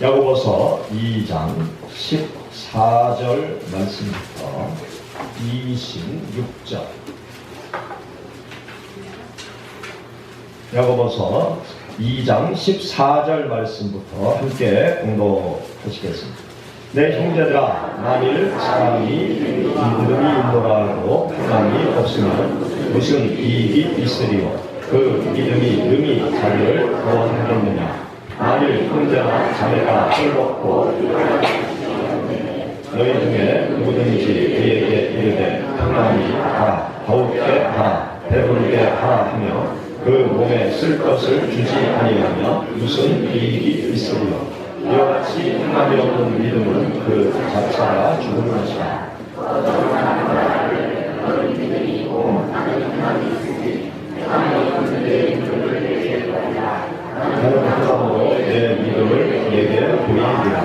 야고보서 2장 14절 말씀부터 26절. 야고보서 2장 14절 말씀부터 함께 공독하시겠습니다. 내 형제들아, 만일 사람이 믿음이 있노라도 평안이 없으면 무슨 이익이 있으리요? 그 믿음이 능히 자기를 구원하겠느냐? 만일 형제나 자매가 헐벗고 너희 중에 누구든지 그에게 이르되 평안히 하라, 더욱게 하라, 배부르게 하라 하며 그 몸에 쓸 것을 주지 아니하면 무슨 이익이 있으리요? 이와 같이 평안이 없는 믿음은 그 자체가 죽은 것이다. 나는 항상으로 내 믿음을 내게 보이리라.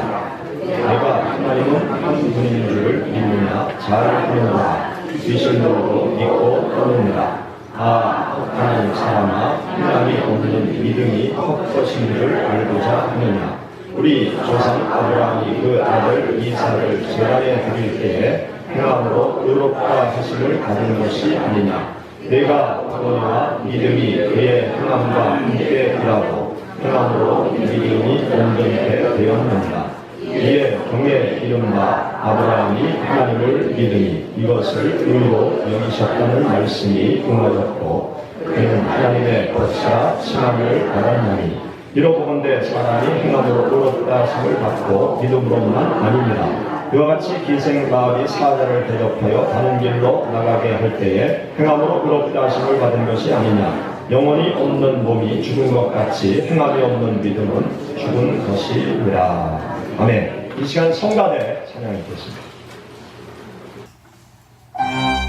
내가 하나님은 한 분인 줄을 믿느냐 잘 아느니라. 귀신으로도 믿고 떠느니라. 하나님 사람아, 하나님이 없는 믿음이 헛것인 줄 알고자 하느냐. 우리 조상 아브라함이 그 아들 이삭을 제단에 드릴 때에 행함으로 의롭다 하심을 받은 것이 아니냐. 내가 구원과 믿음이 그의 행함과 함께 일하고 행함으로 믿음이 온전케 되었느니라. 이에 경의 이른바 아브라함이 하나님을 믿으니 이것을 의로 여기셨다는 말씀이 응하였고 그는 하나님의 거치라 칭함을 받았나니 이로보건대 사람이 행함으로 의롭다 하심을 받고 믿음으로만 아닙니다. 이와 같이 기생 바알이 사자를 대적하여 다른 길로 나가게 할 때에 행함으로 의롭다 하심을 받은 것이 아니냐. 영혼이 없는 몸이 죽은 것 같이 행함이 없는 믿음은 죽은 것이니라. 아멘. 이 시간 성가대 찬양하겠습니다. Thank you.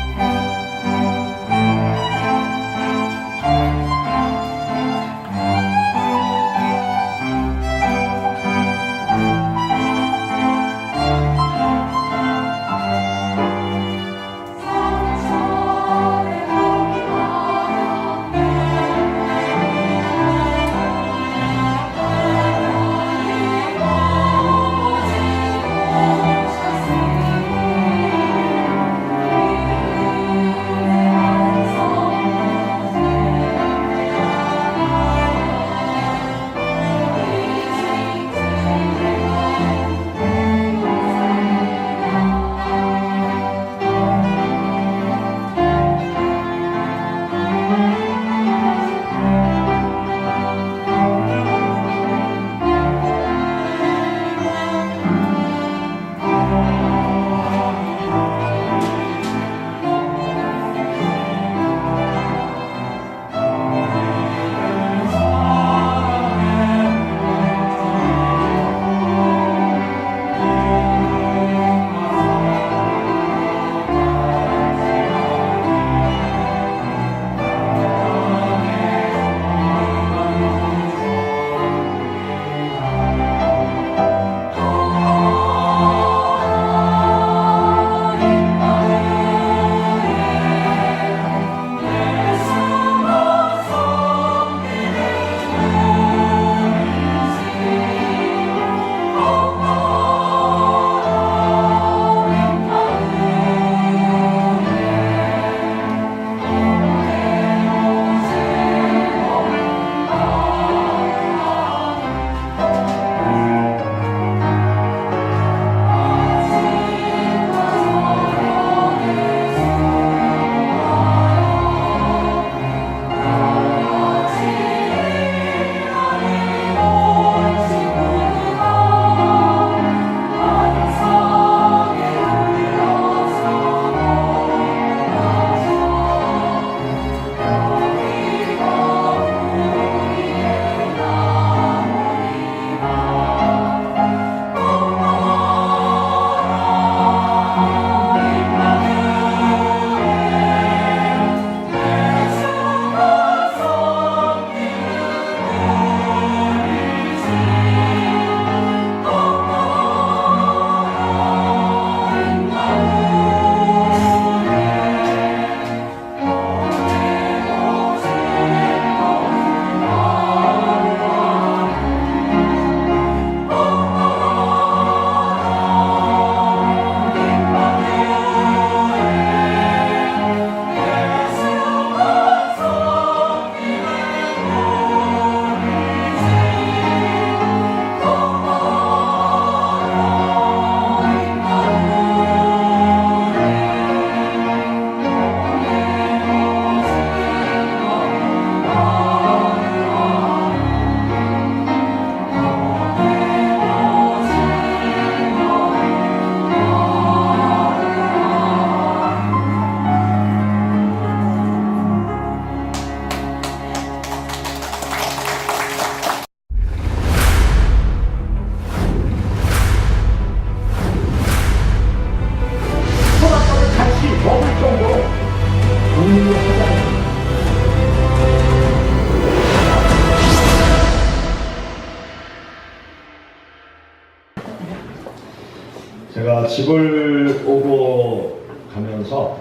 제가 집을 오고 가면서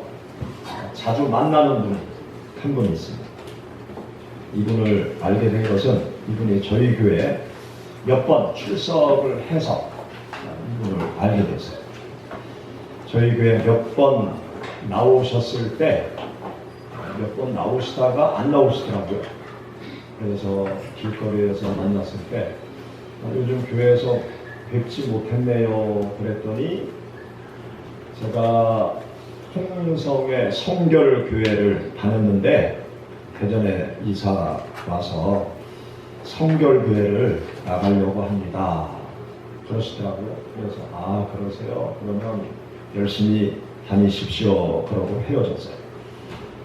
자주 만나는 분 한 분이 있습니다. 이분을 알게 된 것은 이분이 저희 교회에 몇 번 출석을 해서 이분을 알게 됐어요. 저희 교회에 몇 번 나오셨을 때 몇 번 나오시다가 안 나오시더라고요. 그래서 길거리에서 만났을 때 요즘 교회에서 뵙지 못했네요. 그랬더니 제가 홍성의 성결교회를 다녔는데 대전에 이사 와서 성결교회를 나가려고 합니다. 그러시더라고요. 그래서 아 그러세요? 그러면 열심히 다니십시오. 그러고 헤어졌어요.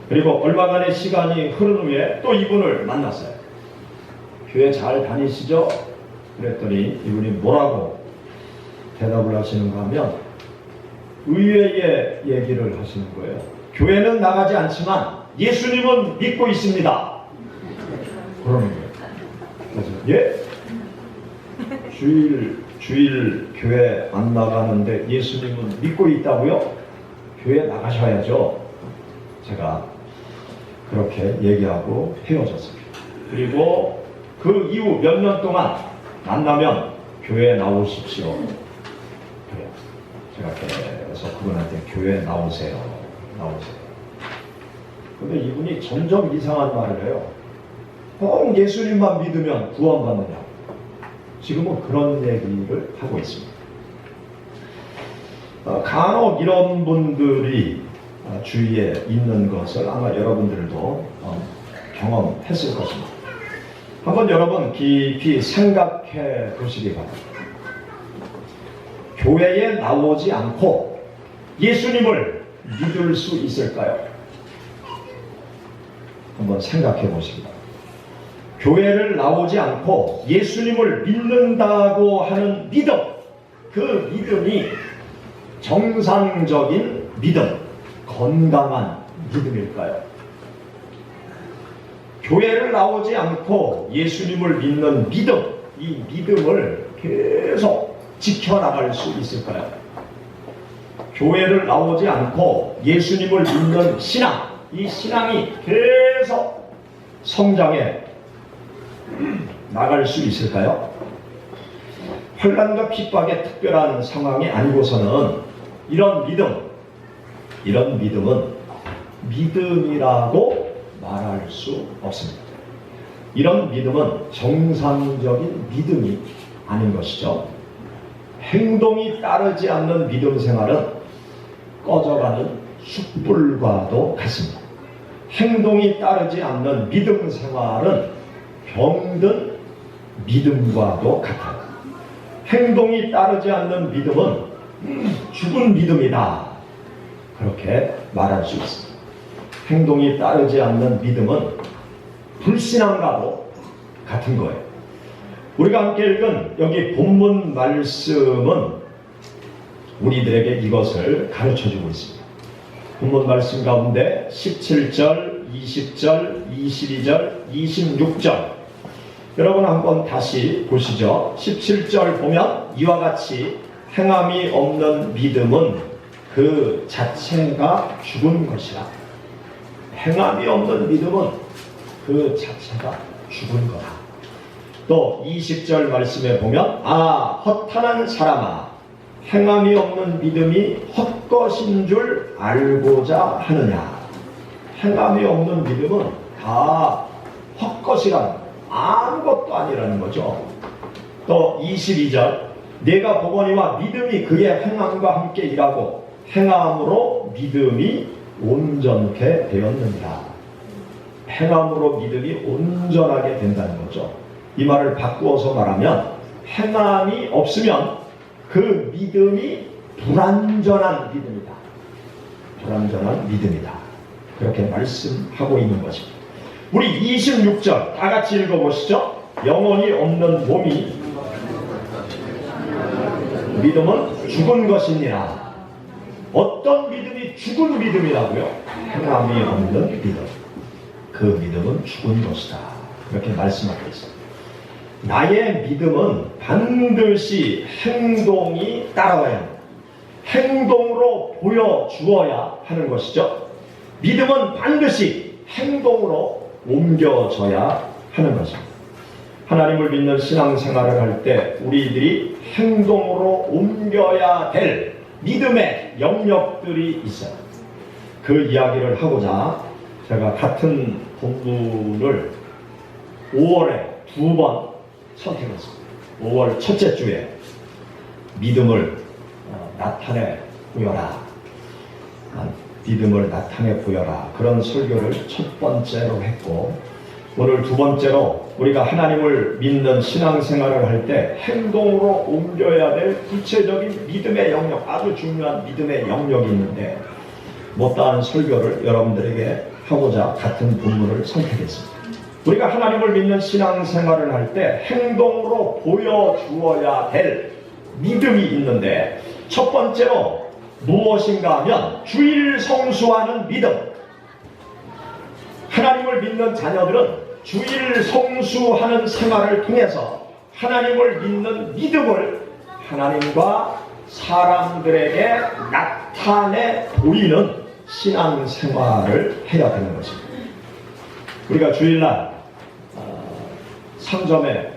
그리고 얼마간의 시간이 흐른 후에 또 이분을 만났어요. 교회 잘 다니시죠? 그랬더니 이분이 뭐라고 대답을 하시는가 하면 의외의 얘기를 하시는 거예요. 교회는 나가지 않지만 예수님은 믿고 있습니다. 그러는 거예요. 그래서 예? 주일 교회 안 나가는데 예수님은 믿고 있다고요? 교회 나가셔야죠. 제가 그렇게 얘기하고 헤어졌습니다. 그리고 그 이후 몇 년 동안 만나면 교회에 나오십시오. 그래요. 제가 계속 그분한테 교회에 나오세요. 근데 이분이 점점 이상한 말을 해요. 꼭 예수님만 믿으면 구원받느냐. 지금은 그런 얘기를 하고 있습니다. 간혹 이런 분들이 주위에 있는 것을 아마 여러분들도 경험했을 것입니다. 한번 여러분 깊이 생각해 보시기 바랍니다. 교회에 나오지 않고 예수님을 믿을 수 있을까요? 한번 생각해 보시기 바랍니다. 교회를 나오지 않고 예수님을 믿는다고 하는 믿음, 그 믿음이 정상적인 믿음, 건강한 믿음일까요? 교회를 나오지 않고 예수님을 믿는 믿음, 이 믿음을 계속 지켜나갈 수 있을까요? 교회를 나오지 않고 예수님을 믿는 신앙, 이 신앙이 계속 성장해 나갈 수 있을까요? 혼란과 핍박의 특별한 상황이 아니고서는 이런 믿음은 믿음이라고 말할 수 없습니다. 이런 믿음은 정상적인 믿음이 아닌 것이죠. 행동이 따르지 않는 믿음 생활은 꺼져가는 숯불과도 같습니다. 행동이 따르지 않는 믿음 생활은 병든 믿음과도 같아요. 행동이 따르지 않는 믿음은 죽은 믿음이다. 그렇게 말할 수 있습니다. 행동이 따르지 않는 믿음은 불신앙과도 같은 거예요. 우리가 함께 읽은 여기 본문 말씀은 우리들에게 이것을 가르쳐주고 있습니다. 본문 말씀 가운데 17절, 20절, 22절, 26절 여러분 한번 다시 보시죠. 17절 보면 이와 같이 행함이 없는 믿음은 그 자체가 죽은 것이라. 행함이 없는 믿음은 그 자체가 죽은 거다. 또 20절 말씀에 보면 허탄한 사람아 행함이 없는 믿음이 헛것인 줄 알고자 하느냐. 행함이 없는 믿음은 다 헛것이라는 아무것도 아니라는 거죠. 또 22절 내가 보거니와 믿음이 그의 행함과 함께 일하고 행함으로 믿음이 온전케 되었느니라. 행함으로 믿음이 온전하게 된다는 거죠. 이 말을 바꾸어서 말하면 행함이 없으면 그 믿음이 불완전한 믿음이다. 불완전한 믿음이다. 그렇게 말씀하고 있는 것입니다. 우리 26절 다 같이 읽어보시죠. 영혼이 없는 몸이 믿음은 죽은 것이니라. 어떤 믿음이 죽은 믿음이라고요? 행함이 없는 믿음. 그 믿음은 죽은 것이다. 그렇게 말씀하고 있습니다. 나의 믿음은 반드시 행동이 따라와야 합니다. 행동으로 보여주어야 하는 것이죠. 믿음은 반드시 행동으로 옮겨져야 하는 것입니다. 하나님을 믿는 신앙생활을 할 때 우리들이 행동으로 옮겨야 될 믿음의 영역들이 있어요. 그 이야기를 하고자 제가 같은 본문을 5월에 2번 선택했습니다. 5월 첫째 주에 믿음을 나타내 보여라. 믿음을 나타내 보여라. 그런 설교를 첫 번째로 했고, 오늘 두 번째로 우리가 하나님을 믿는 신앙생활을 할 때 행동으로 옮겨야 될 구체적인 믿음의 영역, 아주 중요한 믿음의 영역이 있는데 못다한 설교를 여러분들에게 하고자 같은 본문을 선택했습니다. 우리가 하나님을 믿는 신앙생활을 할 때 행동으로 보여주어야 될 믿음이 있는데 첫 번째로 무엇인가 하면 주일 성수하는 믿음. 하나님을 믿는 자녀들은 주일 성수하는 생활을 통해서 하나님을 믿는 믿음을 하나님과 사람들에게 나타내 보이는 신앙생활을 해야 되는 것입니다. 우리가 주일날 상점에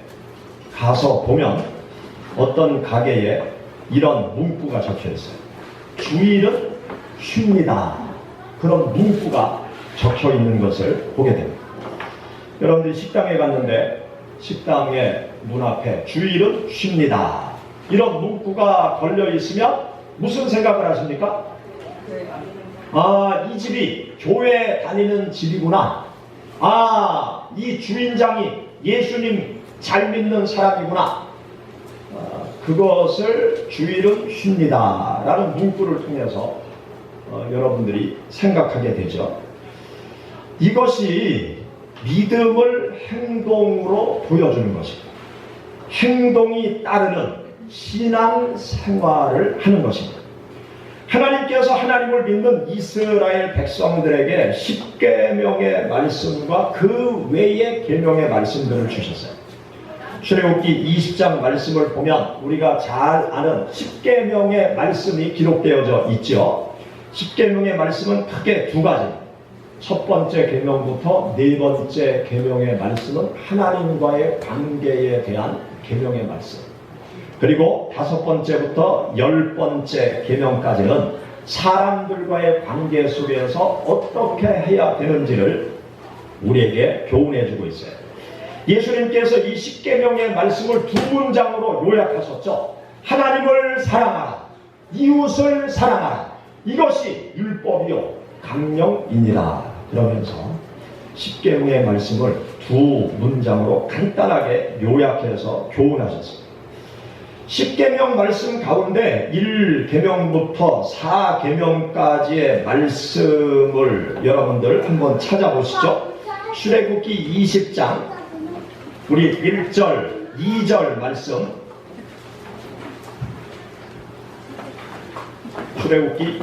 가서 보면 어떤 가게에 이런 문구가 적혀 있어요. 주일은 쉽니다. 그런 문구가 적혀 있는 것을 보게 됩니다. 여러분들이 식당에 갔는데 식당의 문 앞에 주일은 쉽니다. 이런 문구가 걸려 있으면 무슨 생각을 하십니까? 아, 이 집이 교회 다니는 집이구나. 아, 이 주인장이 예수님 잘 믿는 사람이구나. 그것을 주일은 쉽니다 라는 문구를 통해서 여러분들이 생각하게 되죠. 이것이 믿음을 행동으로 보여주는 것입니다. 행동이 따르는 신앙생활을 하는 것입니다. 하나님께서 하나님을 믿는 이스라엘 백성들에게 10계명의 말씀과 그 외의 계명의 말씀들을 주셨어요. 출애굽기 20장 말씀을 보면 우리가 잘 아는 10계명의 말씀이 기록되어져 있죠. 10계명의 말씀은 크게 두 가지입니다. 첫 번째 계명부터 네 번째 계명의 말씀은 하나님과의 관계에 대한 계명의 말씀, 그리고 다섯 번째부터 열 번째 계명까지는 사람들과의 관계 속에서 어떻게 해야 되는지를 우리에게 교훈해 주고 있어요. 예수님께서 이 10계명의 말씀을 두 문장으로 요약하셨죠. 하나님을 사랑하라, 이웃을 사랑하라, 이것이 율법이요 강령이니라. 그러면서 10계명의 말씀을 두 문장으로 간단하게 요약해서 교훈하셨습니다. 10계명 말씀 가운데 1계명부터 4계명까지의 말씀을 여러분들 한번 찾아보시죠. 출애굽기 20장 우리 1절, 2절 말씀, 출애굽기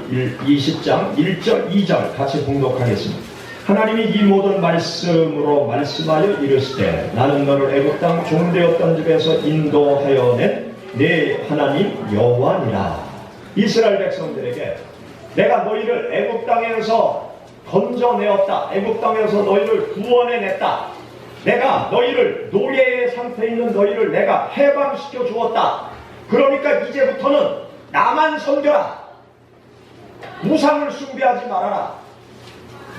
20장 1절, 2절 같이 봉독하겠습니다. 하나님이 이 모든 말씀으로 말씀하여 이르시되 나는 너를 애굽 땅 종되었던 집에서 인도하여 낸 내 하나님 여호와니라. 이스라엘 백성들에게 내가 너희를 애굽 땅에서 건져내었다. 애굽 땅에서 너희를 구원해냈다. 내가 너희를 노예의 상태에 있는 너희를 내가 해방시켜 주었다. 그러니까 이제부터는 나만 섬겨라. 우상을 숭배하지 말아라.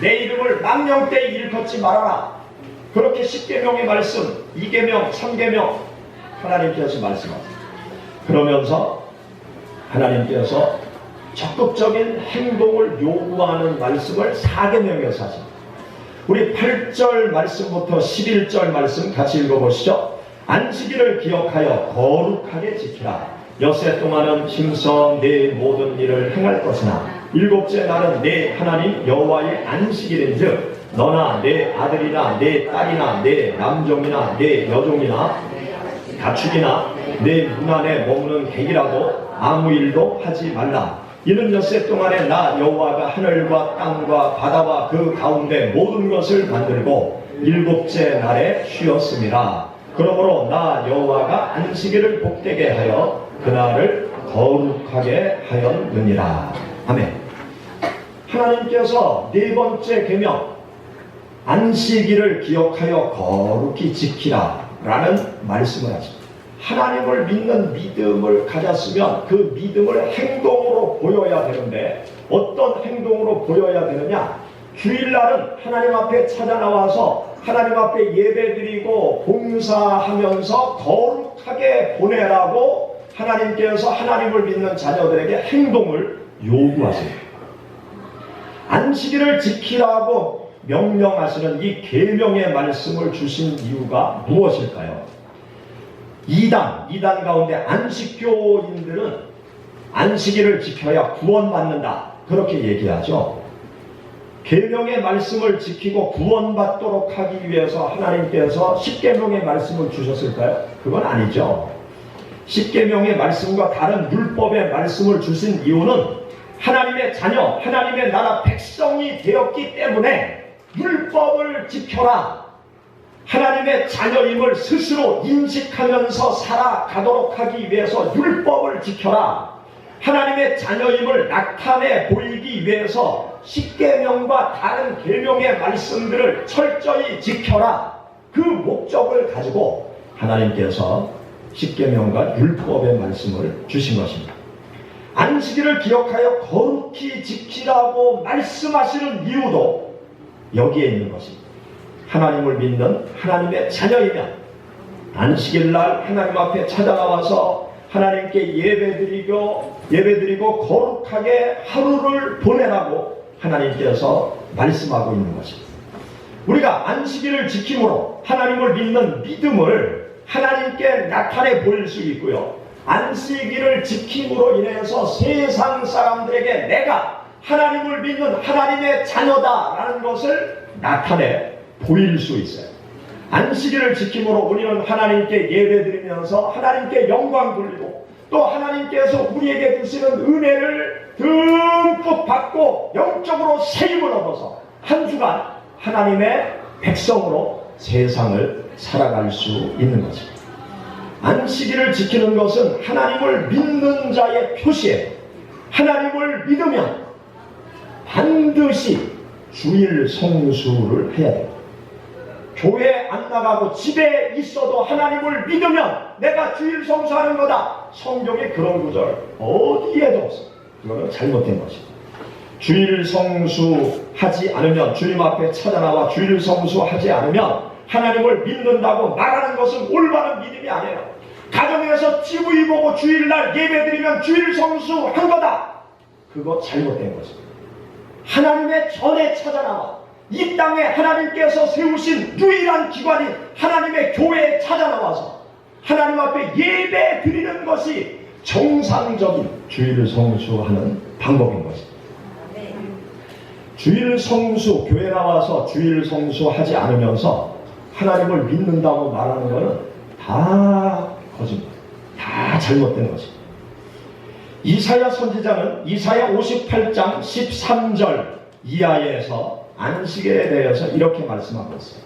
내 이름을 망령되이 일컫지 말아라. 그렇게 10계명의 말씀, 2계명, 3계명 하나님께서 말씀하세요. 그러면서 하나님께서 적극적인 행동을 요구하는 말씀을 4계명에서 하십니다. 우리 8절 말씀부터 11절 말씀 같이 읽어보시죠. 안식일을 기억하여 거룩하게 지키라. 엿새 동안은 힘써 내 모든 일을 행할 것이나 일곱째 날은 내 하나님 여호와의 안식일인즉 너나 내 아들이나 내 딸이나 내 남종이나 내 여종이나 가축이나 내 문 안에 머무는 객이라도 아무 일도 하지 말라. 이는 엿새 동안에 나 여호와가 하늘과 땅과 바다와 그 가운데 모든 것을 만들고 일곱째 날에 쉬었음이라. 그러므로 나 여호와가 안식일을 복되게 하여 그날을 거룩하게 하였느니라. 아멘. 하나님께서 네 번째 계명 안식일을 기억하여 거룩히 지키라 라는 말씀을 하십니다. 하나님을 믿는 믿음을 가졌으면 그 믿음을 행동으로 보여야 되는데 어떤 행동으로 보여야 되느냐? 주일날은 하나님 앞에 찾아 나와서 하나님 앞에 예배드리고 봉사하면서 거룩하게 보내라고 하나님께서 하나님을 믿는 자녀들에게 행동을 요구하십니다. 안식일을 지키라고 명령하시는 이 계명의 말씀을 주신 이유가 무엇일까요? 이단 가운데 안식교인들은 안식일을 지켜야 구원받는다 그렇게 얘기하죠. 계명의 말씀을 지키고 구원받도록 하기 위해서 하나님께서 십계명의 말씀을 주셨을까요? 그건 아니죠. 십계명의 말씀과 다른 율법의 말씀을 주신 이유는 하나님의 자녀, 하나님의 나라 백성이 되었기 때문에 율법을 지켜라. 하나님의 자녀임을 스스로 인식하면서 살아가도록 하기 위해서 율법을 지켜라. 하나님의 자녀임을 나타내 보이기 위해서 십계명과 다른 계명의 말씀들을 철저히 지켜라. 그 목적을 가지고 하나님께서 십계명과 율법의 말씀을 주신 것입니다. 안식일을 기억하여 거룩히 지키라고 말씀하시는 이유도 여기에 있는 것입니다. 하나님을 믿는 하나님의 자녀이면 안식일날 하나님 앞에 찾아나와서 하나님께 예배드리고 거룩하게 하루를 보내라고 하나님께서 말씀하고 있는 것입니다. 우리가 안식일을 지킴으로 하나님을 믿는 믿음을 하나님께 나타내 보일 수 있고요. 안식일을 지킴으로 인해서 세상 사람들에게 내가 하나님을 믿는 하나님의 자녀다라는 것을 나타내 보일 수 있어요. 안식일을 지킴으로 우리는 하나님께 예배드리면서 하나님께 영광 돌리고 또 하나님께서 우리에게 주시는 은혜를 듬뿍 받고 영적으로 세임을 얻어서 한 주간 하나님의 백성으로 세상을 살아갈 수 있는 것입니다. 안식일을 지키는 것은 하나님을 믿는 자의 표시예요. 하나님을 믿으면 반드시 주일 성수를 해야 돼요. 교회 안 나가고 집에 있어도 하나님을 믿으면 내가 주일 성수하는 거다. 성경에 그런 구절 어디에도 없어요. 그거는 잘못된 것입니다. 주일 성수하지 않으면, 주님 앞에 찾아나와 주일 성수하지 않으면 하나님을 믿는다고 말하는 것은 올바른 믿음이 아니에요. 가정에서 TV 보고 주일날 예배드리면 주일 성수한 거다. 그거 잘못된 것입니다. 하나님의 전에 찾아나와 이 땅에 하나님께서 세우신 유일한 기관인 하나님의 교회에 찾아나와서 하나님 앞에 예배 드리는 것이 정상적인 주일 성수하는 방법인 것입니다. 주일 성수, 교회 나와서 주일 성수하지 않으면서 하나님을 믿는다고 말하는 것은 다 거짓말, 다 잘못된 것입니다. 이사야 선지자는 이사야 58장 13절 이하에서 안식일에 대해서 이렇게 말씀하고 있어요.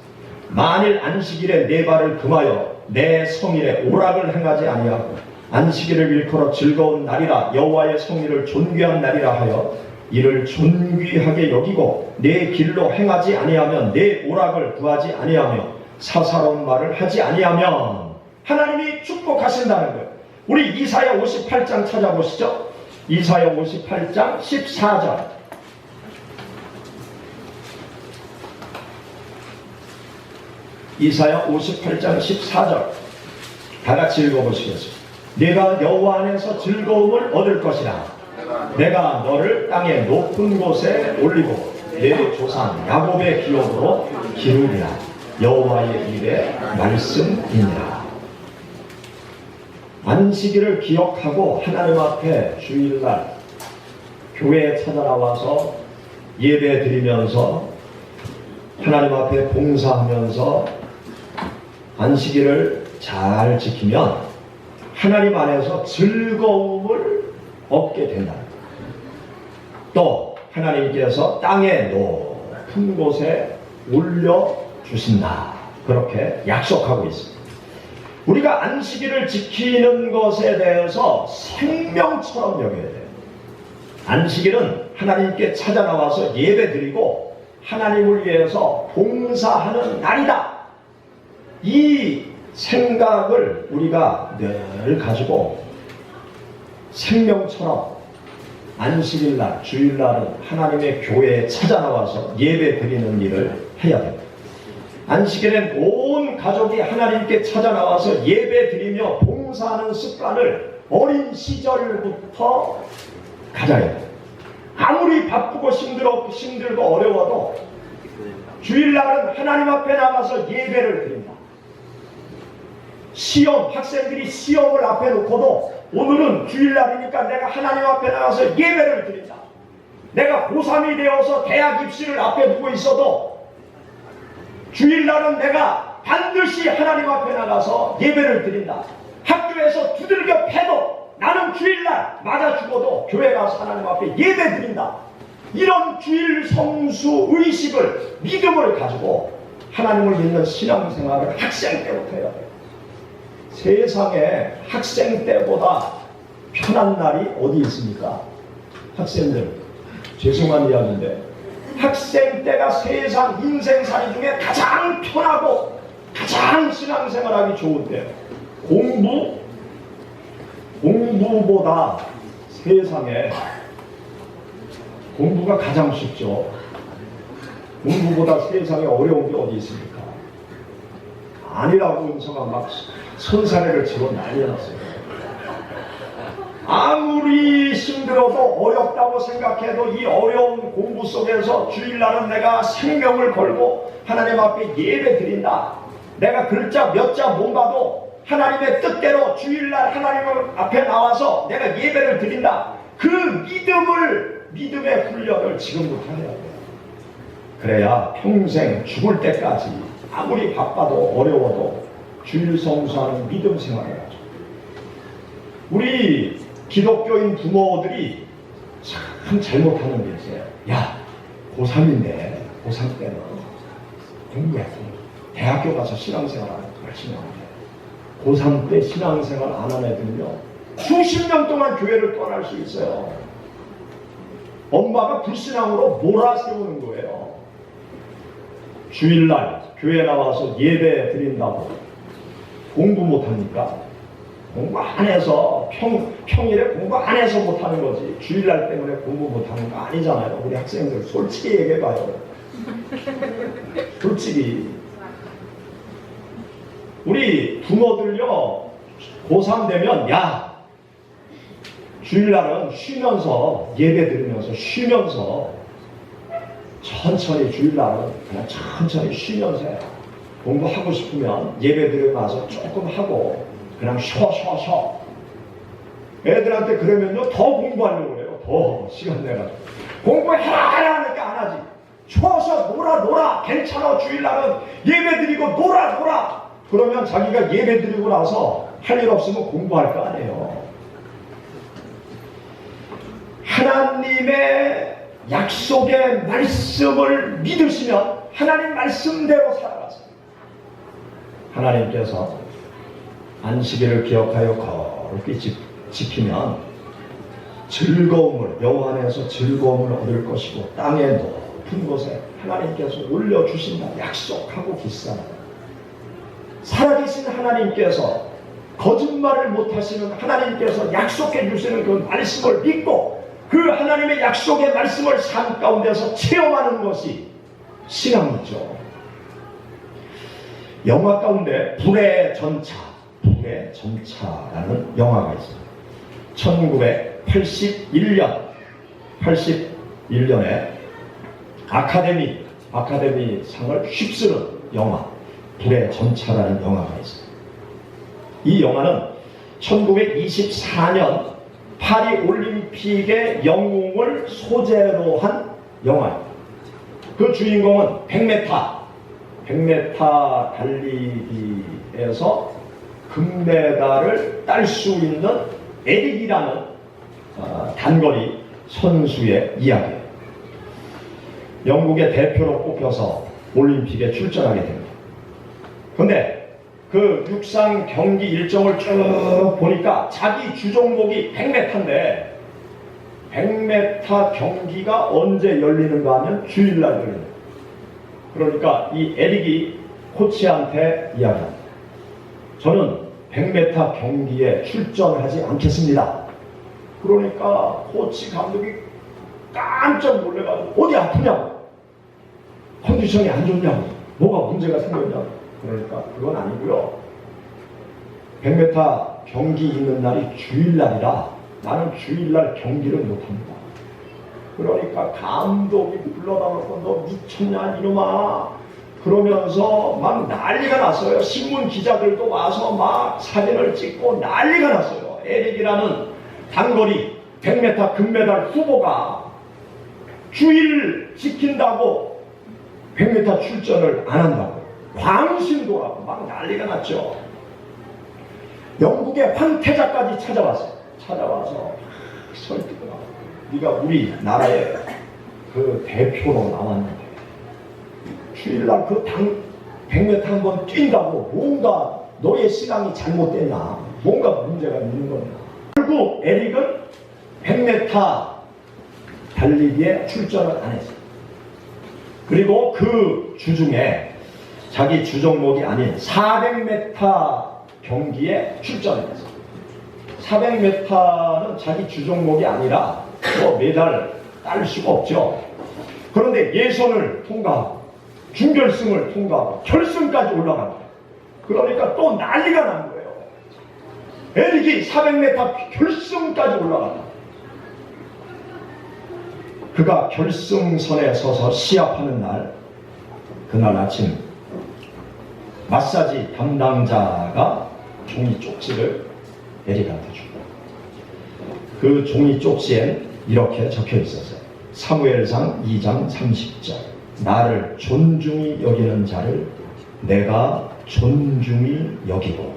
만일 안식일에 네 발을 금하여 내 성일에 오락을 행하지 아니하고 안식일을 일컬어 즐거운 날이라 여호와의 성일을 존귀한 날이라 하여 이를 존귀하게 여기고 내 길로 행하지 아니하면 내 오락을 구하지 아니하며 사사로운 말을 하지 아니하면 하나님이 축복하신다는 거예요. 우리 이사야 58장 찾아보시죠. 이사야 58장 14절. 이사야 58장 14절 다 같이 읽어보시겠습니다. 내가 여호와 안에서 즐거움을 얻을 것이라. 내가 너를 땅의 높은 곳에 올리고 내 조상 야곱의 기업으로 기르리라. 여호와의 입의 말씀이니라. 안식일을 기억하고 하나님 앞에 주일날 교회에 찾아나와서 예배 드리면서 하나님 앞에 봉사하면서 안식일을 잘 지키면 하나님 안에서 즐거움을 얻게 된다. 또 하나님께서 땅의 높은 곳에 올려주신다. 그렇게 약속하고 있습니다. 우리가 안식일을 지키는 것에 대해서 생명처럼 여겨야 돼요. 안식일은 하나님께 찾아 나와서 예배드리고 하나님을 위해서 봉사하는 날이다. 이 생각을 우리가 늘 가지고 생명처럼 안식일날, 주일날은 하나님의 교회에 찾아 나와서 예배드리는 일을 해야 됩니다. 안식일엔 온 가족이 하나님께 찾아 나와서 예배드리며 봉사하는 습관을 어린 시절부터 가져야 돼요. 아무리 바쁘고 힘들고 어려워도 주일날은 하나님 앞에 나가서 예배를 드린다. 학생들이 시험을 앞에 놓고도 오늘은 주일날이니까 내가 하나님 앞에 나가서 예배를 드린다. 내가 고3이 되어서 대학 입시를 앞에 두고 있어도 주일날은 내가 반드시 하나님 앞에 나가서 예배를 드린다. 학교에서 두들겨 패도 나는 주일날 맞아 죽어도 교회 가서 하나님 앞에 예배 드린다. 이런 주일 성수 의식을, 믿음을 가지고 하나님을 믿는 신앙생활을 학생 때부터 해야 돼요. 세상에 학생 때보다 편한 날이 어디 있습니까? 학생들, 죄송한 이야기인데 학생 때가 세상 인생살이 중에 가장 편하고 가장 신앙생활하기 좋은 때예요. 공부보다 세상에 공부가 가장 쉽죠. 공부보다 세상에 어려운 게 어디 있습니까? 아니라고 은서가 막 손사래를 치고 난리 났어요. 아무리 힘들어도 어렵다고 생각해도 이 어려운 공부 속에서 주일날은 내가 생명을 걸고 하나님 앞에 예배 드린다. 내가 글자 몇 자 못 봐도 하나님의 뜻대로 주일날 하나님 앞에 나와서 내가 예배를 드린다. 그 믿음의 훈련을 지금부터 해야 돼요. 그래야 평생 죽을 때까지 아무리 바빠도 어려워도 주일 성수하는 믿음 생활을 하죠. 우리 기독교인 부모들이 참 잘못하는 게 있어요. 야, 고3인데 고3 때는 공부해. 대학교 가서 신앙생활 열심히 하면 돼. 고3 때 신앙생활 안 하는 애들은요 수십 년 동안 교회를 떠날 수 있어요. 엄마가 불신앙으로 몰아세우는 거예요. 주일날 교회 나와서 예배 드린다고 공부 못하니까 공부 안 해서 평일에 공부 안 해서 못하는 거지 주일날 때문에 공부 못하는 거 아니잖아요. 우리 학생들 솔직히 얘기해봐요. 솔직히 우리 부모들요 고3 되면 야 주일날은 쉬면서 예배 드리면서 쉬면서 천천히 주일날은 그냥 천천히 쉬면서 해요. 공부하고 싶으면 예배 드리고 나서 조금 하고 그냥 쉬어. 애들한테 그러면요 더 공부하려고 해요. 더 시간 내가지고 공부해라 하니까 안 하지. 쉬어서 놀아 괜찮아. 주일날은 예배 드리고 놀아. 그러면 자기가 예배 드리고 나서 할 일 없으면 공부할 거 아니에요. 하나님의 약속의 말씀을 믿으시면 하나님 말씀대로 살아가세요. 하나님께서 안식일을 기억하여 거룩히 지키면 즐거움을 여호와 안에서 즐거움을 얻을 것이고 땅의 높은 곳에 하나님께서 올려주신다 약속하고 기사합니다. 살아계신 하나님께서 거짓말을 못하시는 하나님께서 약속해 주시는 그 말씀을 믿고 그 하나님의 약속의 말씀을 삶 가운데서 체험하는 것이 신앙이죠. 영화 가운데 불의 전차라는 영화가 있습니다. 1981년에 아카데미 상을 휩쓰는 영화 불의 전차라는 영화가 있습니다. 이 영화는 1924년 파리 올림픽의 영웅을 소재로 한 영화입니다. 그 주인공은 100m 달리기에서 금메달을 딸 수 있는 에릭이라는 단거리 선수의 이야기예요. 영국의 대표로 뽑혀서 올림픽에 출전하게 됩니다. 그런데 그 육상 경기 일정을 쭉 보니까 자기 주종목이 100m인데 100m 경기가 언제 열리는가 하면 주일날 열리는 거예요. 그러니까 이 에릭이 코치한테 이야기합니다. 저는 100m 경기에 출전하지 않겠습니다. 그러니까 코치 감독이 깜짝 놀래가지고 어디 아프냐고, 컨디션이 안 좋냐고, 뭐가 문제가 생겼냐고. 그러니까 그건 아니고요, 100m 경기 있는 날이 주일날이라 나는 주일날 경기를 못합니다. 그러니까 감독이 불러다놓고 너 미쳤냐 이놈아 그러면서 막 난리가 났어요. 신문 기자들도 와서 막 사진을 찍고 난리가 났어요. 에릭이라는 단거리 100m 금메달 후보가 주일 지킨다고 100m 출전을 안 한다고 광신도라고 막 난리가 났죠. 영국의 황태자까지 찾아와서 설득을 하고, 네가 우리나라의 그 대표로 나왔는데 주일날 그 100m 한번 뛴다고 뭔가 너의 신앙이 잘못됐나, 뭔가 문제가 있는 거냐. 결국 에릭은 100m 달리기에 출전을 안 했어요. 그리고 그 주중에 자기 주종목이 아닌 400m 경기에 출전을 했어요. 400m는 자기 주종목이 아니라 뭐 메달 딸 수가 없죠. 그런데 예선을 통과하고 준결승을 통과하고 결승까지 올라갑니다. 그러니까 또 난리가 난 거예요. 에릭이 400m 결승까지 올라갑니다. 그가 결승선에 서서 시합하는 날, 그날 아침 마사지 담당자가 종이 쪽지를 에릭한테 주고, 그 종이 쪽지엔 이렇게 적혀 있었어요. 사무엘상 2장 30절, 나를 존중히 여기는 자를 내가 존중히 여기고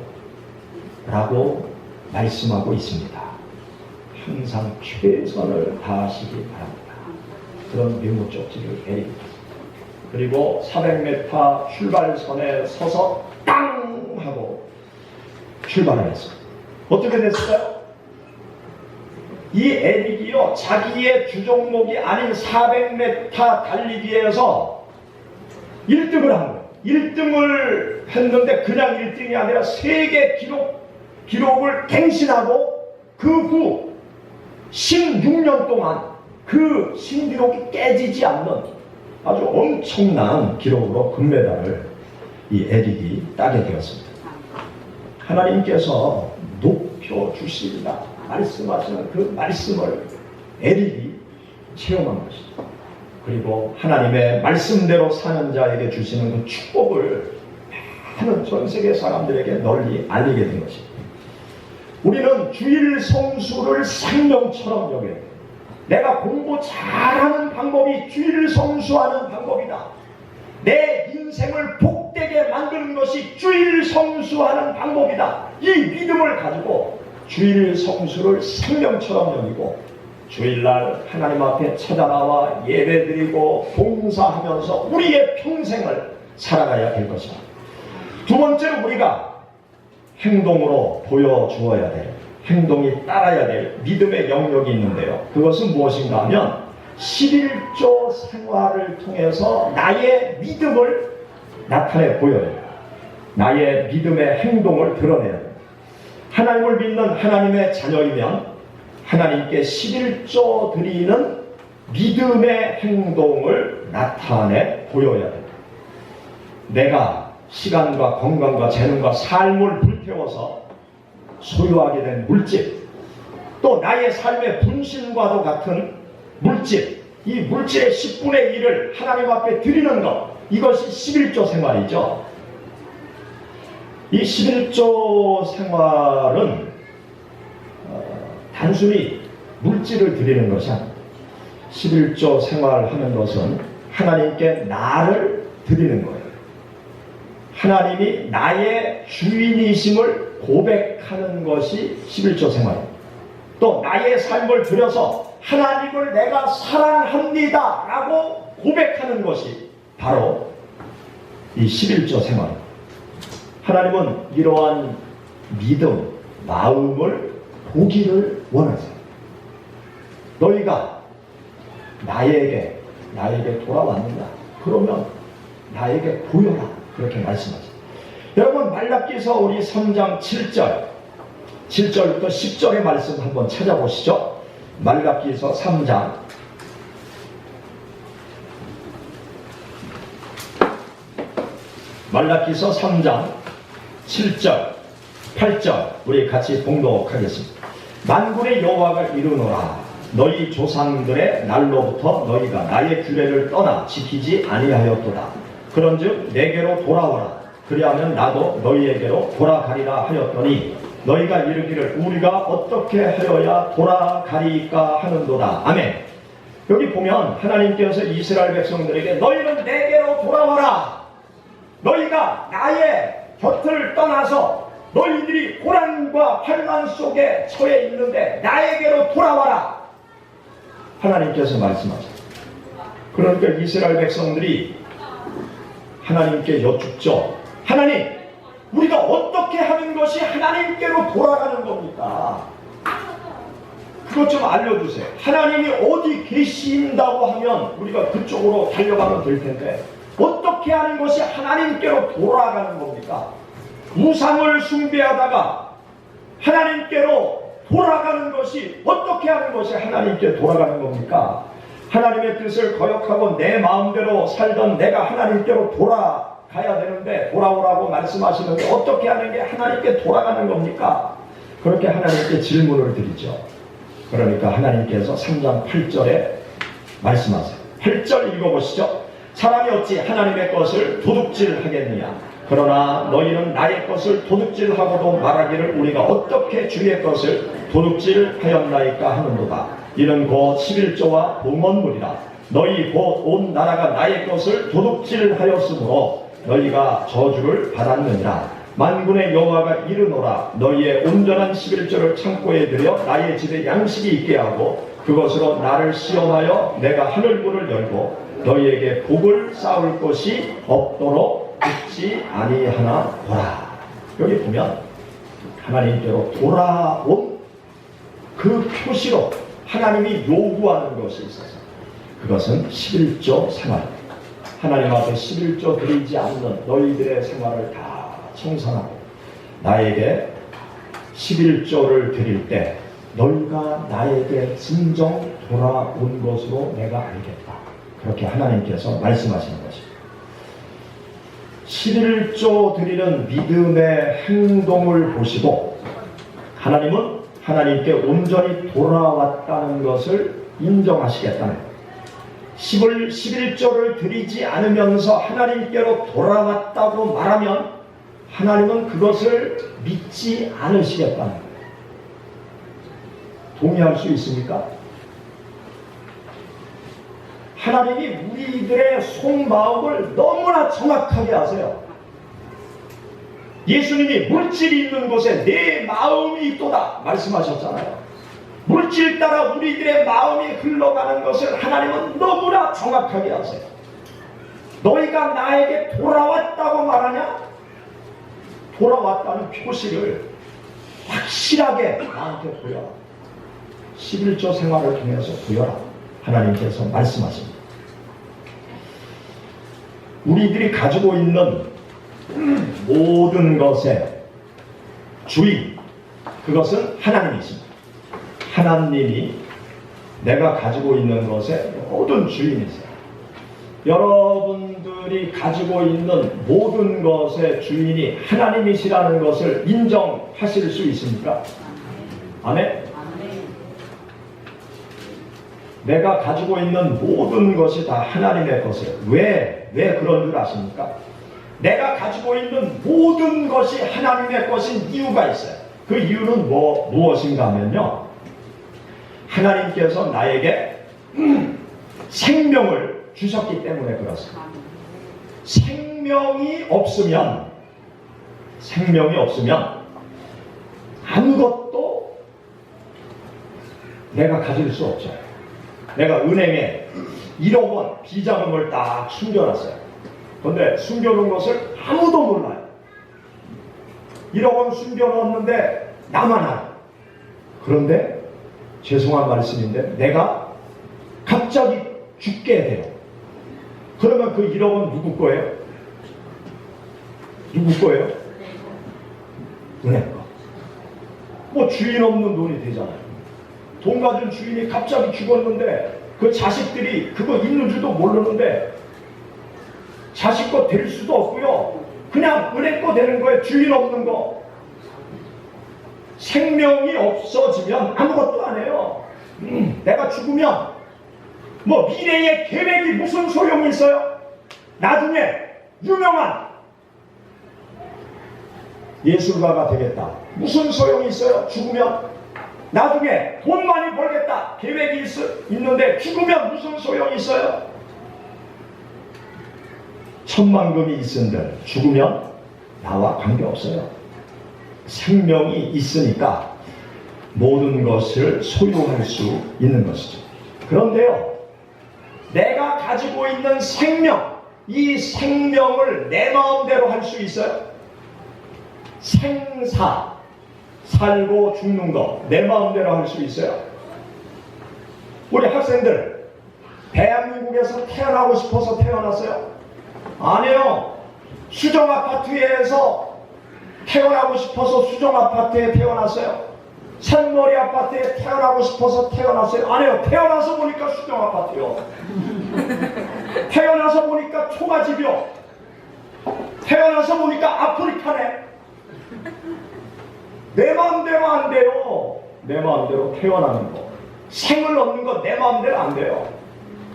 라고 말씀하고 있습니다. 항상 최선을 다하시기 바랍니다. 그런 메모 쪽지를 에릭이 줬습니다. 그리고 400m 출발선에 서서 땅 하고 출발을 했어요. 어떻게 됐을까요? 이 에릭이요, 자기의 주종목이 아닌 400m 달리기에서 1등을 한 거예요. 1등을 했는데 그냥 1등이 아니라 세계 기록을 갱신하고 그 후 16년 동안 그 신기록이 깨지지 않는 아주 엄청난 기록으로 금메달을 이 에릭이 따게 되었습니다. 하나님께서 높여주시리라 말씀하시는 그 말씀을 에릭이 체험한 것이죠. 그리고 하나님의 말씀대로 사는 자에게 주시는 그 축복을 많은 전 세계 사람들에게 널리 알리게 된 것입니다. 우리는 주일 성수를 생명처럼 여겨야 돼요. 내가 공부 잘하는 방법이 주일 성수하는 방법이다. 내 인생을 복되게 만드는 것이 주일 성수하는 방법이다. 이 믿음을 가지고 주일 성수를 생명처럼 여기고 주일날 하나님 앞에 찾아나와 예배드리고 봉사하면서 우리의 평생을 살아가야 될 것이다. 두 번째로 우리가 행동으로 보여주어야 될, 행동이 따라야 될 믿음의 영역이 있는데요. 그것은 무엇인가 하면 11조 생활을 통해서 나의 믿음을 나타내 보여야 돼요. 나의 믿음의 행동을 드러내야 돼요. 하나님을 믿는 하나님의 자녀이면 하나님께 11조 드리는 믿음의 행동을 나타내 보여야 돼요. 내가 시간과 건강과 재능과 삶을 불태워서 소유하게 된 물질, 또 나의 삶의 분신과도 같은 물질, 이 물질의 10분의 1을 하나님 앞에 드리는 것, 이것이 11조 생활이죠. 이 11조 생활은 단순히 물질을 드리는 것이 아닙니다. 11조 생활하는 것은 하나님께 나를 드리는 거예요. 하나님이 나의 주인이심을 고백하는 것이 11조 생활입니다. 또 나의 삶을 들여서 하나님을 내가 사랑합니다 라고 고백하는 것이 바로 이 11조 생활입니다. 하나님은 이러한 믿음, 마음을 보기를 원하세요. 너희가 나에게 돌아왔느냐? 그러면 나에게 보여라. 그렇게 말씀하세요. 여러분, 말라기서 우리 3장 7절부터 10절의 말씀 한번 찾아보시죠. 말라기서 3장 말라기서 3장 7절 8절 우리 같이 봉독하겠습니다. 만군의 여호와가 이르노라. 너희 조상들의 날로부터 너희가 나의 규례를 떠나 지키지 아니하였도다. 그런즉 내게로 돌아오라. 그리하면 나도 너희에게로 돌아가리라 하였더니 너희가 이르기를 우리가 어떻게 하여야 돌아가리까 하는도다. 아멘. 여기 보면 하나님께서 이스라엘 백성들에게 너희는 내게로 돌아와라. 너희가 나의 곁을 떠나서 너희들이 고난과 환난 속에 처해 있는데 나에게로 돌아와라. 하나님께서 말씀하셨어요. 그러니까 이스라엘 백성들이 하나님께 여쭙죠. 하나님, 우리가 어떻게 하는 것이 하나님께로 돌아가는 겁니까? 그것 좀 알려주세요. 하나님이 어디 계신다고 하면 우리가 그쪽으로 달려가면 될 텐데 어떻게 하는 것이 하나님께로 돌아가는 겁니까? 우상을 숭배하다가 하나님께로 돌아가는 것이 어떻게 하는 것이 하나님께 돌아가는 겁니까? 하나님의 뜻을 거역하고 내 마음대로 살던 내가 하나님께로 돌아가야 되는데 돌아오라고 말씀하시는데 어떻게 하는 게 하나님께 돌아가는 겁니까? 그렇게 하나님께 질문을 드리죠. 그러니까 하나님께서 3장 8절에 말씀하세요. 8절 읽어보시죠. 사람이 어찌 하나님의 것을 도둑질하겠느냐? 그러나 너희는 나의 것을 도둑질하고도 말하기를 우리가 어떻게 주의 것을 도둑질하였나이까 하는도다. 이는 곧 11조와 봉헌물이라. 너희 곧 온 나라가 나의 것을 도둑질하였으므로 너희가 저주를 받았느니라. 만군의 여호와가 이르노라. 너희의 온전한 11조를 창고에 들여 나의 집에 양식이 있게 하고 그것으로 나를 시험하여 내가 하늘문을 열고 너희에게 복을 쌓을 것이 없도록 듣지 아니하나 보라. 여기 보면 하나님께로 돌아온 그 표시로 하나님이 요구하는 것이 있어서 그것은 11조 생활입니다. 하나님 앞에 11조 드리지 않는 너희들의 생활을 다 청산하고 나에게 11조를 드릴 때 너희가 나에게 진정 돌아온 것으로 내가 알겠다. 그렇게 하나님께서 말씀하시는 것입니다. 11조 드리는 믿음의 행동을 보시고 하나님은 하나님께 온전히 돌아왔다는 것을 인정하시겠다는 거예요. 11조를 드리지 않으면서 하나님께로 돌아왔다고 말하면 하나님은 그것을 믿지 않으시겠다는 거예요. 동의할 수 있습니까? 하나님이 우리들의 속마음을 너무나 정확하게 아세요. 예수님이 물질이 있는 곳에 내 마음이 있도다 말씀하셨잖아요. 물질 따라 우리들의 마음이 흘러가는 것을 하나님은 너무나 정확하게 아세요. 너희가 나에게 돌아왔다고 말하냐? 돌아왔다는 표시를 확실하게 나한테 보여라. 11조 생활을 통해서 보여라. 하나님께서 말씀하십니다. 우리들이 가지고 있는 모든 것의 주인, 그것은 하나님이십니다. 하나님이 내가 가지고 있는 것의 모든 주인이세요. 여러분들이 가지고 있는 모든 것의 주인이 하나님이시라는 것을 인정하실 수 있습니까? 아멘? 내가 가지고 있는 모든 것이 다 하나님의 것이에요. 왜 그런 줄 아십니까? 내가 가지고 있는 모든 것이 하나님의 것인 이유가 있어요. 그 이유는 무엇인가 하면요, 하나님께서 나에게 생명을 주셨기 때문에 그렇습니다. 생명이 없으면 아무것도 내가 가질 수 없죠. 내가 은행에 1억 원 비자금을 딱 숨겨놨어요. 그런데 숨겨놓은 것을 아무도 몰라요. 1억 원 숨겨놓았는데 나만 알아. 그런데 죄송한 말씀인데 내가 갑자기 죽게 돼요. 그러면 그 1억 원 누구 거예요? 누구 거예요? 은행 거. 뭐 주인 없는 돈이 되잖아요. 돈 가진 주인이 갑자기 죽었는데 그 자식들이 그거 있는 줄도 모르는데 자식 거 될 수도 없고요. 그냥 은행 거 되는 거예요. 주인 없는 거. 생명이 없어지면 아무것도 안 해요. 내가 죽으면 뭐 미래의 계획이 무슨 소용이 있어요? 나중에 유명한 예술가가 되겠다. 무슨 소용이 있어요? 죽으면 나중에 돈 많이 벌겠다. 계획이 있는데 죽으면 무슨 소용이 있어요? 천만금이 있은들 죽으면 나와 관계없어요. 생명이 있으니까 모든 것을 소유할 수 있는 것이죠. 그런데요, 내가 가지고 있는 생명, 이 생명을 내 마음대로 할 수 있어요? 생사, 살고 죽는 거 내 마음대로 할 수 있어요? 우리 학생들 대한민국에서 태어나고 싶어서 태어났어요? 아니요. 수정아파트에서 태어나고 싶어서 수정아파트에 태어났어요? 샘머리 아파트에 태어나고 싶어서 태어났어요? 아니요. 태어나서 보니까 수정아파트요. 태어나서 보니까 초가집이요. 태어나서 보니까 아프리카네. 내 마음대로 안 돼요. 내 마음대로 태어나는 거. 생을 얻는 거 내 마음대로 안 돼요.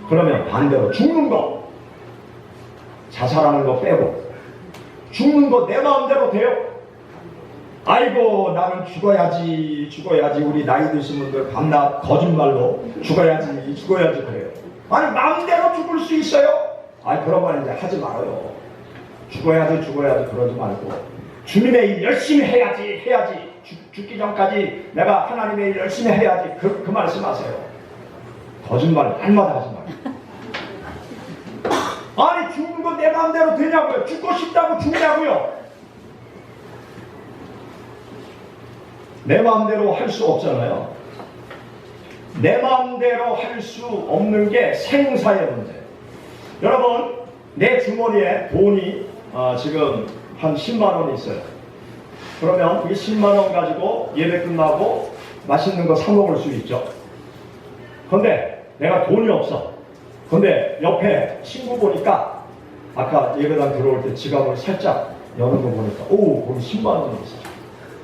그러면 반대로 죽는 거. 자살하는 거 빼고 죽는 거 내 마음대로 돼요? 아이고 나는 죽어야지 우리 나이 드신 분들 밤낮 거짓말로 죽어야지 그래요. 아니 마음대로 죽을 수 있어요? 아니 그런 말 이제 하지 말아요. 죽어야지 그러지 말고 주님의 일 열심히 해야지 죽기 전까지 내가 하나님의 일 열심히 해야지 그 말씀하세요. 거짓말 날마다 하지 말아요. 아니 죽는 거 내 마음대로 되냐고요? 죽고 싶다고 죽냐고요? 내 마음대로 할 수 없잖아요. 내 마음대로 할 수 없는 게 생사의 문제. 여러분 내 주머니에 돈이 지금 한 10만 원이 있어요. 그러면 이 10만 원 가지고 예배 끝나고 맛있는 거 사 먹을 수 있죠. 근데 내가 돈이 없어. 근데 옆에 친구 보니까 아까 예배당 들어올 때 지갑을 살짝 여는 거 보니까 오 거기 10만 원이 있어.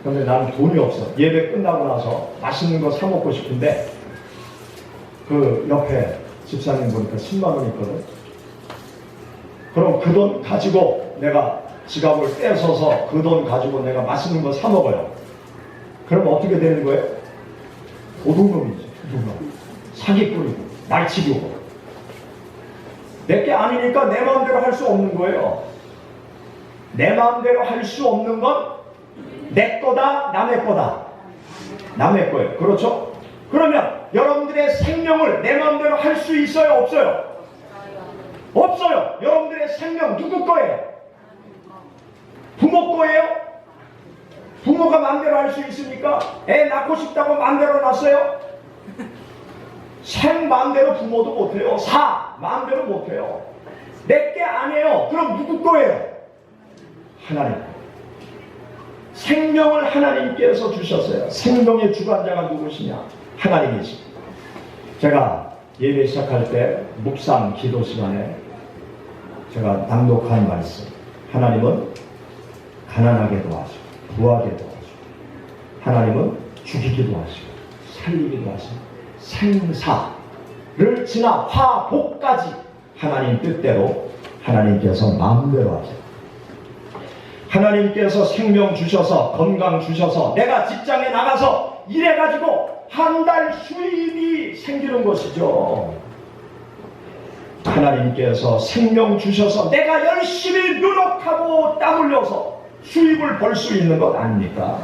근데 나는 돈이 없어. 예배 끝나고 나서 맛있는 거 사 먹고 싶은데 그 옆에 집사님 보니까 10만 원이 있거든. 그럼 그 돈 가지고 내가 지갑을 떼서서 그 돈 가지고 내가 맛있는 거 사 먹어요. 그럼 어떻게 되는 거예요? 도둑놈이죠. 도둑놈. 사기꾼이고 날치기고. 내게 아니니까 내 마음대로 할 수 없는 거예요. 내 마음대로 할 수 없는 건 내 거다, 남의 거다. 남의 거예요. 그렇죠? 그러면 여러분들의 생명을 내 마음대로 할 수 있어요? 없어요? 없어요. 여러분들의 생명 누구 거예요? 부모 거예요? 부모가 마음대로 할 수 있습니까? 애 낳고 싶다고 마음대로 낳았어요? 생 마음대로 부모도 못해요. 사 마음대로 못해요. 내게 아니에요. 그럼 누구 거예요? 하나님. 생명을 하나님께서 주셨어요. 생명의 주관자가 누구시냐? 하나님이십니다. 제가 예배 시작할 때 묵상 기도 시간에 제가 낭독한 말씀. 하나님은 가난하게도 하시고 부하게도 하시고 하나님은 죽이기도 하시고 살리기도 하시고 생사를 지나 화복까지 하나님 뜻대로 하나님께서 마음대로 하세요. 하나님께서 생명 주셔서 건강 주셔서 내가 직장에 나가서 일해가지고 한 달 수입이 생기는 것이죠. 하나님께서 생명 주셔서 내가 열심히 노력하고 땀 흘려서 수입을 벌 수 있는 것 아닙니까?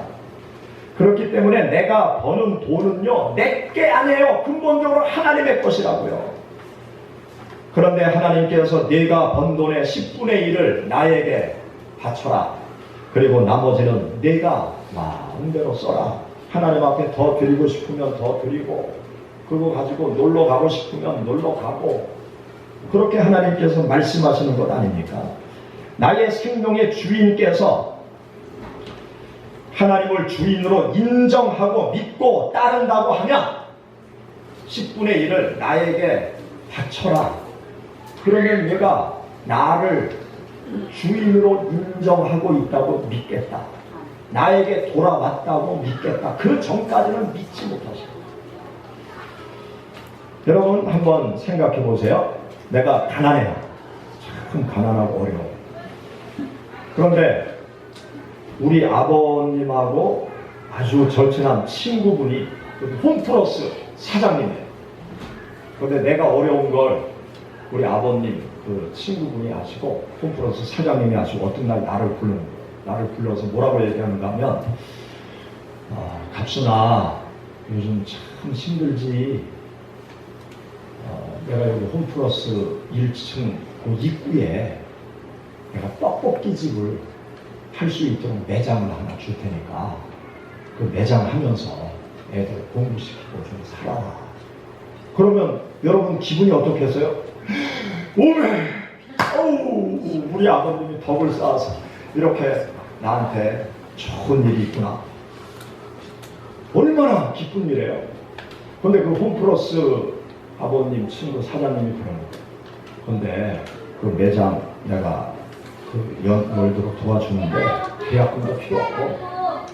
그렇기 때문에 내가 버는 돈은요 내게 아니에요. 근본적으로 하나님의 것이라고요. 그런데 하나님께서 네가 번 돈의 10분의 1을 나에게 바쳐라. 그리고 나머지는 내가 마음대로 써라. 하나님 앞에 더 드리고 싶으면 더 드리고, 그거 가지고 놀러 가고 싶으면 놀러 가고, 그렇게 하나님께서 말씀하시는 것 아닙니까? 나의 생명의 주인께서 하나님을 주인으로 인정하고 믿고 따른다고 하면 10분의 1을 나에게 바쳐라. 그러면 얘가 나를 주인으로 인정하고 있다고 믿겠다. 나에게 돌아왔다고 믿겠다. 그 전까지는 믿지 못하시고. 여러분 한번 생각해 보세요. 내가 가난해요. 참 가난하고 어려워. 그런데 우리 아버님하고 아주 절친한 친구분이 홈플러스 사장님이에요. 그런데 내가 어려운 걸 우리 아버님 그 친구분이 아시고 홈플러스 사장님이 아시고 어떤 날 나를 부르는 거예요. 나를 불러서 뭐라고 얘기하는가 하면, 갑순아 요즘 참 힘들지. 내가 여기 홈플러스 1층 그 입구에 내가 떡볶이 집을 할 수 있도록 매장을 하나 줄 테니까 그 매장 하면서 애들 공부시키고 좀 살아라. 그러면 여러분 기분이 어떻겠어요? 오메! 어우, 우리 아버님이 덕을 쌓아서 이렇게 나한테 좋은 일이 있구나. 얼마나 기쁜 일이에요. 근데 그 홈플러스 아버님 친구 사장님이 그러는 거예요. 근데 그 매장 내가 그 월드로 도와주는데 계약금도 필요 없고,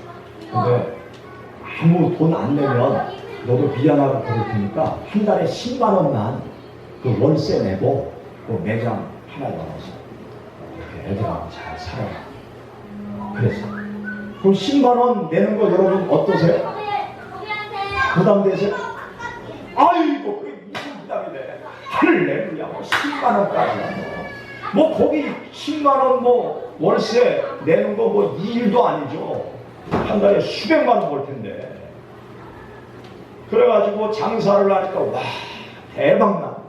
근데 아무 돈 안 내면 너도 미안하고 그럴 테니까 한 달에 10만 원만 그 월세 내고 그 매장 하나 열어서 이렇게 애들하고 잘 살아라. 그래서 그럼 10만 원 내는 거 여러분 어떠세요? 부담되세요? 아이고 그게 무슨 부담이 돼? 할렐루야. 뭐 10만 원까지 뭐 거기 10만 원 뭐 월세 내는 거 뭐 이 일도 아니죠. 한 달에 수백만 원 벌 텐데. 그래가지고 장사를 하니까 와 대박 나고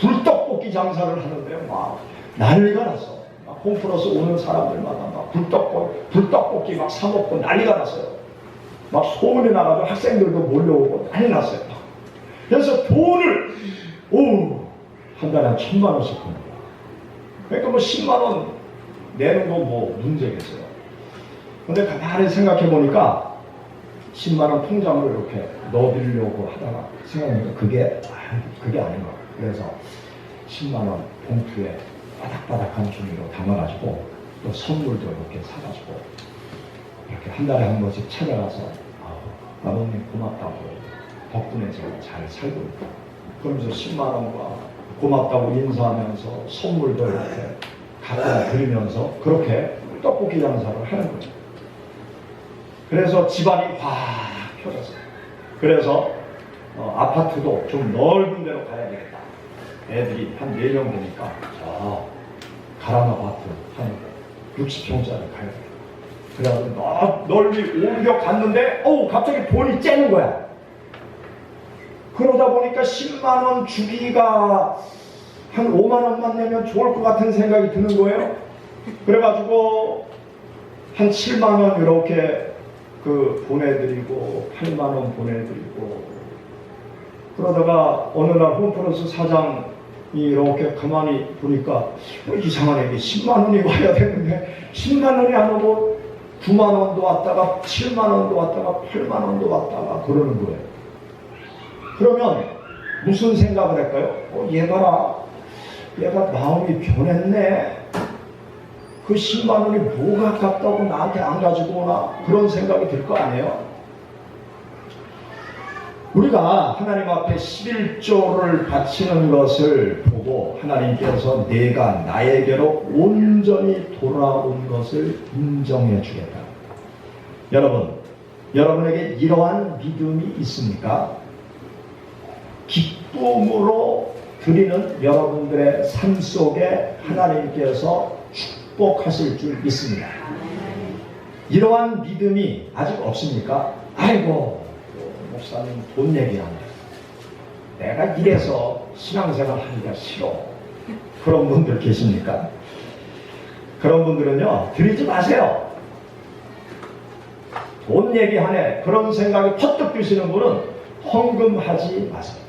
불떡볶이 장사를 하는데 막 난리가 났어. 막 홈플러스 오는 사람들마다 막 불떡볶이 막 사 먹고 난리가 났어요. 막 소문이 나가지고 학생들도 몰려오고 난리 났어요. 그래서 돈을 한 달에 한 1,000만 원씩 버는 거야. 그러니까 뭐 10만 원 내는 거 뭐 문제겠어요. 근데 가만히 생각해 보니까 10만 원 통장을 이렇게 넣어드리려고 하다가 생각해보니까 그게 아닌 거야. 그래서 10만 원 봉투에 바닥바닥한 종이로 담아가지고 또 선물도 이렇게 사가지고 이렇게 한 달에 한 번씩 찾아가서 아버님 고맙다고 덕분에 제가 잘 살고 있다. 그러면서 10만 원과 고맙다고 인사하면서 선물도 이렇게 갖다 드리면서 그렇게 떡볶이 장사를 하는 거예요. 그래서 집안이 확 펴졌어요. 그래서 아파트도 좀 넓은 데로 가야 되겠다. 애들이 한 4명 되니까 가람 아파트 한 60평짜리 가야 되겠다. 그래가지고 넓이 옮겨 갔는데 갑자기 돈이 째는 거야. 그러다 보니까 10만 원 주기가 한 5만 원만 내면 좋을 것 같은 생각이 드는 거예요. 그래가지고 한 7만 원 이렇게 보내드리고 8만 원 보내드리고 그러다가 어느 날 홈플러스 사장이 이렇게 가만히 보니까 이상하네. 10만 원이 와야 되는데 10만 원이 안 오고 9만 원도 왔다가 7만 원도 왔다가 8만 원도 왔다가 그러는 거예요. 그러면 무슨 생각을 할까요? 얘가 마음이 변했네. 그 10만 원이 뭐가 아깝다고 나한테 안 가지고 오나 그런 생각이 들 거 아니에요? 우리가 하나님 앞에 11조를 바치는 것을 보고 하나님께서 내가 나에게로 온전히 돌아온 것을 인정해 주겠다. 여러분에게 이러한 믿음이 있습니까? 기쁨으로 드리는 여러분들의 삶 속에 하나님께서 축복하실 줄 믿습니다. 이러한 믿음이 아직 없습니까? 아이고 목사님 돈 얘기하네. 내가 이래서 신앙생활 하기가 싫어. 그런 분들 계십니까? 그런 분들은요, 드리지 마세요. 돈 얘기하네. 그런 생각이 퍼뜩 드시는 분은 헌금하지 마세요.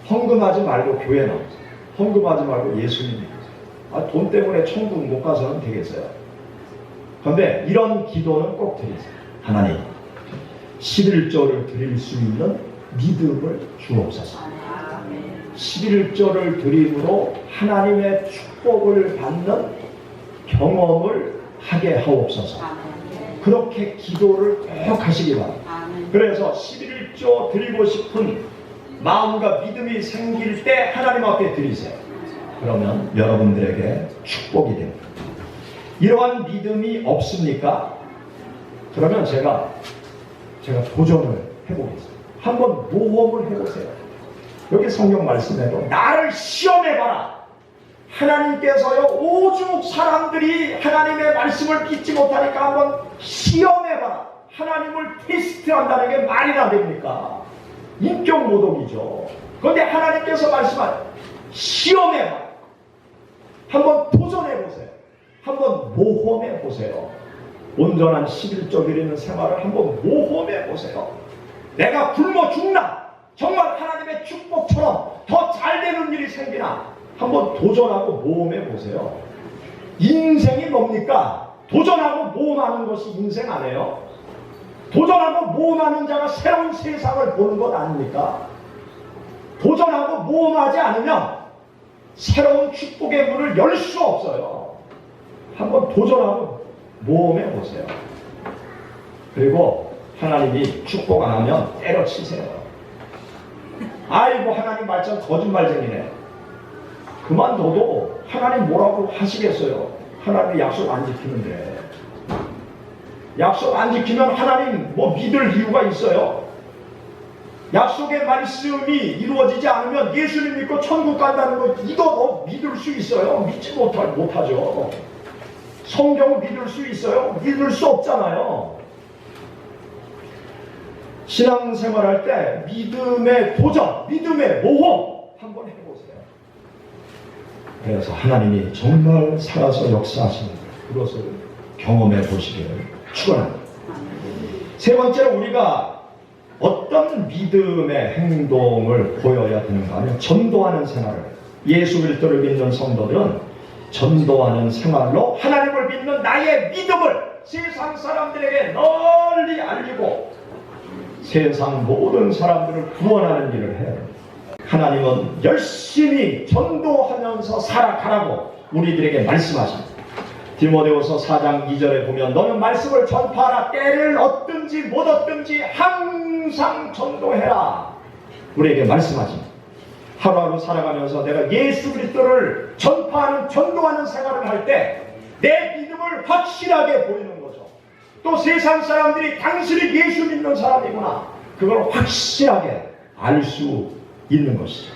헌금하지 말고 교회 나오세요. 헌금하지 말고 예수님 믿으세요. 돈 때문에 천국 못 가서는 되겠어요. 그런데 이런 기도는 꼭 드리세요. 하나님, 11조를 드릴 수 있는 믿음을 주옵소서. 11조를 드림으로 하나님의 축복을 받는 경험을 하게 하옵소서. 그렇게 기도를 꼭 하시기 바랍니다. 그래서 11조 드리고 싶은 마음과 믿음이 생길 때 하나님 앞에 드리세요. 그러면 여러분들에게 축복이 됩니다. 이러한 믿음이 없습니까? 그러면 제가 도전을 해보겠습니다. 한번 모험을 해보세요. 여기 성경 말씀에도 나를 시험해봐라. 하나님께서요, 오죽 사람들이 하나님의 말씀을 믿지 못하니까 한번 시험해봐라. 하나님을 테스트한다는 게 말이나 됩니까? 인격 모독이죠. 그런데 하나님께서 말씀하세요. 시험해봐라. 한번 도전해보세요. 한번 모험해보세요. 온전한 11조 드리는 생활을 한번 모험해보세요. 내가 굶어 죽나? 정말 하나님의 축복처럼 더 잘되는 일이 생기나? 한번 도전하고 모험해보세요. 인생이 뭡니까? 도전하고 모험하는 것이 인생 아니에요? 도전하고 모험하는 자가 새로운 세상을 보는 것 아닙니까? 도전하고 모험하지 않으면 새로운 축복의 문을 열 수 없어요. 한번 도전하고 모험해보세요. 그리고 하나님이 축복 안 하면 때려치세요. 아이고, 하나님 말씀 거짓말쟁이네. 그만둬도 하나님 뭐라고 하시겠어요? 하나님 약속 안 지키는데. 약속 안 지키면 하나님 뭐 믿을 이유가 있어요? 약속의 말씀이 이루어지지 않으면 예수님 믿고 천국 간다는 거 이거 뭐 믿을 수 있어요? 믿지 못하죠. 성경을 믿을 수 있어요? 믿을 수 없잖아요. 신앙생활할 때 믿음의 도전, 믿음의 모험 한번 해보세요. 그래서 하나님이 정말 살아서 역사하시는 그것을 경험해 보시기를 축원합니다. 세 번째로 우리가 어떤 믿음의 행동을 보여야 되는가 하면 전도하는 생활을, 예수 그리스도를 믿는 성도들은 전도하는 생활로 하나님을 믿는 나의 믿음을 세상 사람들에게 널리 알리고 세상 모든 사람들을 구원하는 일을 해야 합니다. 하나님은 열심히 전도하면서 살아가라고 우리들에게 말씀하십니다. 디모데후서 4장 2절에 보면 너는 말씀을 전파하라. 때를 얻든지 못 얻든지 항상 전도해라. 우리에게 말씀하십니다. 하루하루 살아가면서 내가 예수 그리스도를 전파하는 전도하는 생활을 할 때 내 믿음을 확실하게 보이는 거죠. 또 세상 사람들이 당신이 예수 믿는 사람이구나, 그걸 확실하게 알 수 있는 것이죠.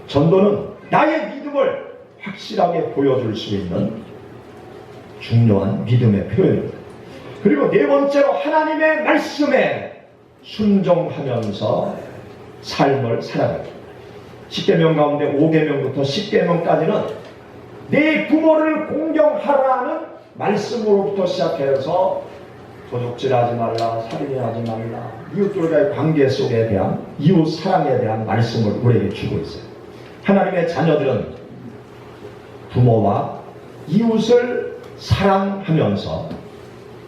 전도는 나의 믿음을 확실하게 보여줄 수 있는 중요한 믿음의 표현입니다. 그리고 네 번째로 하나님의 말씀에 순종하면서 삶을 살아갑니다. 10계명 가운데 5계명부터 10계명까지는 내 부모를 공경하라는 말씀으로부터 시작해서 도둑질하지 말라, 살인하지 말라, 이웃들과의 관계 속에 대한 이웃 사랑에 대한 말씀을 우리에게 주고 있어요. 하나님의 자녀들은 부모와 이웃을 사랑하면서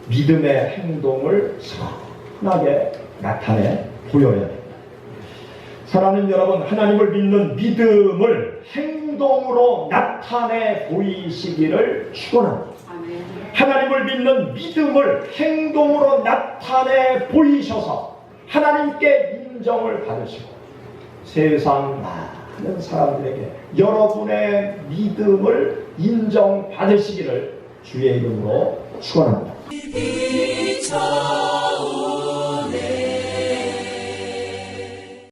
믿음의 행동을 선하게 나타내 보여야 됩니다. 사랑하는 여러분, 하나님을 믿는 믿음을 행동으로 나타내 보이시기를 축원합니다. 하나님을 믿는 믿음을 행동으로 나타내 보이셔서 하나님께 인정을 받으시고 세상 많은 사람들에게 여러분의 믿음을 인정받으시기를 주의 이름으로 축원합니다.